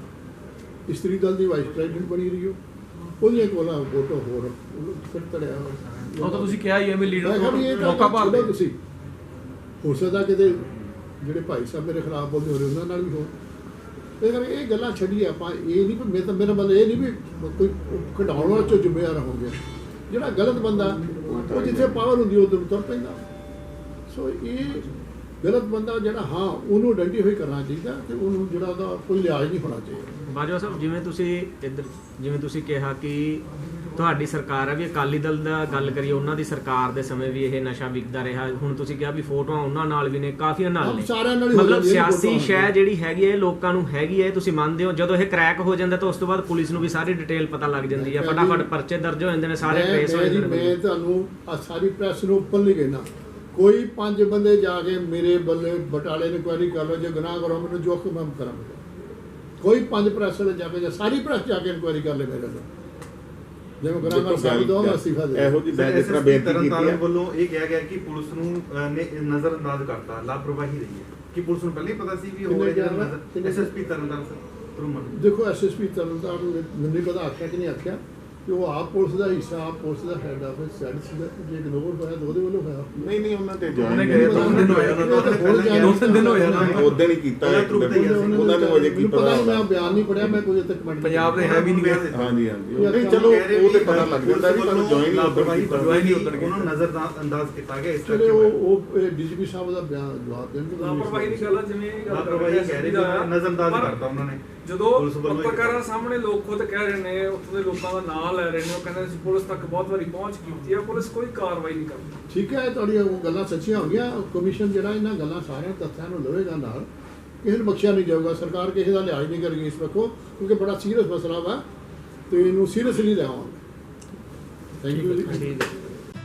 ਇਸਤਰੀ ਦਲ ਦੀ ਵਾਈਸ ਪ੍ਰੈਜ਼ੀਡੈਂਟ ਬਣੀ ਰਹੀ ਹੋ, ਉਹਦੀਆਂ ਕੋਲਾਂ ਫੋਟੋ ਹੋਰ ਫਿਰ ਤੜਿਆ
ਉਹ ਤਾਂ ਤੁਸੀਂ ਕਿਹਾ ਹੀ ਐਵੇਂ ਲੀਡਰ
ਮੌਕਾ ਭਾਲਦੇ ਤੁਸੀਂ। ਹੋ ਸਕਦਾ ਕਿਤੇ ਜਿਹੜੇ ਭਾਈ ਸਾਹਿਬ ਮੇਰੇ ਖਿਲਾਫ ਬੋਲਦੇ ਹੋ ਰਹੇ ਉਹਨਾਂ ਨਾਲ ਵੀ ਹੋ। ਇਹ ਕਰਕੇ ਇਹ ਗੱਲਾਂ ਛੱਡੀਏ ਆਪਾਂ। ਇਹ ਨਹੀਂ ਵੀ ਮੇਰਾ ਮਤਲਬ ਇਹ ਨਹੀਂ ਵੀ ਕੋਈ ਕਢਾਉਣ ਵਾਲਾ 'ਚੋਂ ਜ਼ਿੰਮੇਵਾਰ ਹੋਗੇ। ਜਿਹੜਾ ਗਲਤ ਬੰਦਾ ਉਹ ਜਿੱਥੇ ਪਾਵਰ ਹੁੰਦੀ ਉਧਰ ਤੁਰ ਪੈਂਦਾ। ਸੋ ਇਹ ਗਲਤ ਬੰਦਾ ਜਿਹੜਾ ਉਹਨੂੰ ਆਇਡੈਂਟੀਫਾਈ ਕਰਨਾ ਚਾਹੀਦਾ ਤੇ ਉਹਨੂੰ ਜਿਹੜਾ ਉਹਦਾ ਕੋਈ ਲਿਹਾਜ਼ ਨਹੀਂ ਹੋਣਾ ਚਾਹੀਦਾ।
ਬਾਜਵਾ ਸਾਹਿਬ, ਜਿਵੇਂ ਤੁਸੀਂ ਕਿਹਾ ਕਿ ਤੁਹਾਡੀ ਸਰਕਾਰ ਹੈ ਵੀ ਅਕਾਲੀ ਦਲ ਦਾ ਗੱਲ ਕਰੀਏ, ਉਹਨਾਂ ਦੀ ਸਰਕਾਰ ਦੇ ਸਮੇਂ ਵੀ ਇਹ ਨਸ਼ਾ ਵਿਕਦਾ ਰਿਹਾ। ਹੁਣ ਤੁਸੀਂ ਕਿਹਾ ਵੀ ਫੋਟੋਆਂ ਉਹਨਾਂ ਨਾਲ ਵੀ ਨੇ, ਕਾਫੀਆਂ ਨਾਲ ਨੇ, ਮਤਲਬ ਸਿਆਸੀ ਸ਼ੈ ਜਿਹੜੀ ਹੈਗੀ ਹੈ ਲੋਕਾਂ ਨੂੰ ਹੈਗੀ ਹੈ, ਤੁਸੀਂ ਮੰਨਦੇ ਹੋ? ਜਦੋਂ ਇਹ ਕਰੈਕ ਹੋ ਜਾਂਦਾ ਤਾਂ ਉਸ ਤੋਂ ਬਾਅਦ ਪੁਲਿਸ ਨੂੰ ਵੀ ਸਾਰੀ ਡਿਟੇਲ ਪਤਾ ਲੱਗ ਜਾਂਦੀ ਹੈ, ਫਟਾਫਟ ਪਰਚੇ ਦਰਜ ਹੋ ਜਾਂਦੇ ਨੇ, ਸਾਰੇ ਟ੍ਰੇਸ ਹੋ ਜਾਂਦੇ ਨੇ।
ਮੈਂ ਤੁਹਾਨੂੰ ਸਾਰੀ ਪ੍ਰੈਸ ਨੂੰ ਉੱਪਰ ਨਹੀਂ ਕਹਿਣਾ, ਕੋਈ 5 ਬੰਦੇ ਜਾ ਕੇ ਮੇਰੇ ਬੱਲੇ ਬਟਾਲੇ ਇਨਕੁਆਇਰੀ ਕਰ ਲਓ, ਜੇ ਗੁਨਾਹ ਕਰੋ ਮੈਨੂੰ ਜੋ ਹੁਕਮ ਕਰਾਂਗੇ। ਕੋਈ 5 ਪ੍ਰੈਸ ਵਾਲੇ ਜਾ ਕੇ ਸਾਰੀ ਪ੍ਰੈਸ ਜਾ ਕੇ ਇਨਕੁਆਇਰੀ ਕਰ ਲੈ ਮੇਰੇ ਨਾਲ, ਜਿਵੇਂ ਗੁਨਾਹਗਾਰ ਸਾਬਿਤ ਹੋ ਮੈਂ ਅਸਤੀਫਾ ਦੇ।
ਇਹੋ ਜਿਹੀ ਮੈਂ ਜਿਸ ਤਰ੍ਹਾਂ ਬੇਨਤੀ ਕੀਤੀ ਹੈ
ਵੱਲੋਂ ਇਹ ਕਿਹਾ ਗਿਆ ਕਿ ਪੁਲਿਸ ਨੂੰ ਨੇ ਨਜ਼ਰਅੰਦਾਜ਼ ਕਰਤਾ, ਲਾਪਰਵਾਹੀ ਰਹੀ ਹੈ ਕਿ ਪੁਲਿਸ ਨੂੰ ਪਹਿਲਾਂ ਹੀ ਪਤਾ ਸੀ ਵੀ ਉਹ ਐਸਐਸਪੀ ਤਰਨਤਾਰਨ ਸਰ।
ਦੇਖੋ ਐਸਐਸਪੀ ਤਰਨਤਾਰਨ ਮੈਨੂੰ ਨਹੀਂ ਪਤਾ ਆਖਿਆ ਕਿ ਨਹੀਂ ਆਖਿਆ ਕਿ ਉਹ ਆਪ ਪੁਲਿਸ ਦਾ ਹਿੱਸਾ, ਆਪ ਪੁਲਿਸ ਦਾ ਹੈਡ ਆਫਿਸ ਸੈਡ ਸੀਗਾ, ਜੇ ਇਗਨੋਰ ਹੋਇਆ ਤਾਂ ਉਹਦੇ ਵੱਲੋਂ ਹੋਇਆ।
ਨਹੀਂ ਉਹਨਾਂ ਤੇ
ਉਹਨੇ ਗਏ 2 ਦਿਨ ਹੋਇਆ, 2 ਦਿਨ ਹੋਇਆ
ਉਦੋਂ ਹੀ ਕੀਤਾ ਉਹਨਾਂ ਨੂੰ ਅਜੇ ਕੀ ਪਤਾ।
ਮੈਂ ਬਿਆਨ ਨਹੀਂ ਪੜਿਆ, ਮੈਂ ਕੋਈ ਇੱਥੇ ਕਮੈਂਟ
ਪੰਜਾਬ ਦੇ ਹੈ ਵੀ ਨਹੀਂ ਗਏ।
ਹਾਂਜੀ ਨਹੀਂ ਚਲੋ ਉਹ ਤੇ ਪਤਾ ਲੱਗ ਜਾਂਦਾ ਵੀ ਤੁਹਾਨੂੰ ਜੁਆਇਨ
ਨਹੀਂ ਉਹਨਾਂ ਨੂੰ ਨਜ਼ਰਅੰਦਾਜ਼ ਕੀਤਾ ਗਿਆ। ਇਸ
ਕਰਕੇ ਉਹ ਡੀਜੀਪੀ ਸਾਹਿਬ ਦਾ ਬਿਆਨ ਜਵਾਬ ਦੇਣਗੇ।
ਲਾਪਰਵਾਹੀ ਦੀ ਗੱਲ ਜਿਵੇਂ
ਲਾਪਰਵਾਹੀ ਕਹਿ ਰਹੇ ਨੇ, ਨਜ਼ਰਅੰਦਾਜ਼ ਕਰਤਾ ਉਹਨਾਂ ਨੇ।
ਜਦੋਂ ਪੱਤਰਕਾਰਾਂ ਸਾਹਮਣੇ ਲੋਕ ਖੁਦ ਕਹਿ ਰਹੇ ਨੇ, ਉੱਥੋਂ ਦੇ ਲੋਕਾਂ ਦਾ ਨਾਂ ਲੈ ਰਹੇ ਨੇ, ਉਹ ਕਹਿੰਦੇ ਅਸੀਂ ਪੁਲਿਸ ਤੱਕ ਬਹੁਤ ਵਾਰੀ ਪਹੁੰਚ ਕੀਤੀ ਹੈ, ਪੁਲਿਸ ਕੋਈ ਕਾਰਵਾਈ ਨਹੀਂ ਕਰਦੀ।
ਠੀਕ ਹੈ, ਤੁਹਾਡੀਆਂ ਉਹ ਗੱਲਾਂ ਸੱਚੀਆਂ ਹੋ ਗਈਆਂ। ਕਮਿਸ਼ਨ ਜਿਹੜਾ ਇਹਨਾਂ ਗੱਲਾਂ ਸਾਰਿਆਂ ਤੱਥਾਂ ਨੂੰ ਲਵੇਗਾ ਨਾਲ, ਕਿਸੇ ਨੂੰ ਬਖਸ਼ਿਆ ਨਹੀਂ ਜਾਊਗਾ। ਸਰਕਾਰ ਕਿਸੇ ਦਾ ਲਿਹਾਜ਼ ਨਹੀਂ ਕਰੇਗੀ ਇਸ ਵਕਤ, ਕਿਉਂਕਿ ਬੜਾ ਸੀਰੀਅਸ ਮਸਲਾ ਵਾ ਤੇ ਇਹਨੂੰ ਸੀਰੀਅਸਲੀ ਲੈਵਾਂਗੇ। ਥੈਂਕ ਯੂ ਜੀ।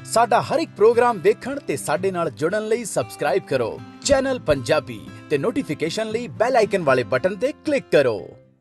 ਸਾਡਾ ਹਰ ਇੱਕ ਪ੍ਰੋਗਰਾਮ ਦੇਖਣ ਤੇ ਸਾਡੇ ਨਾਲ ਜੁੜਨ ਲਈ ਸਬਸਕ੍ਰਾਈਬ ਕਰੋ ਚੈਨਲ ਪੰਜਾਬੀ ਤੇ ਨੋਟੀਫਿਕੇਸ਼ਨ ਲਈ ਬੈਲ ਆਈਕਨ ਵਾਲੇ ਬਟਨ ਤੇ ਕਲਿੱਕ ਕਰੋ।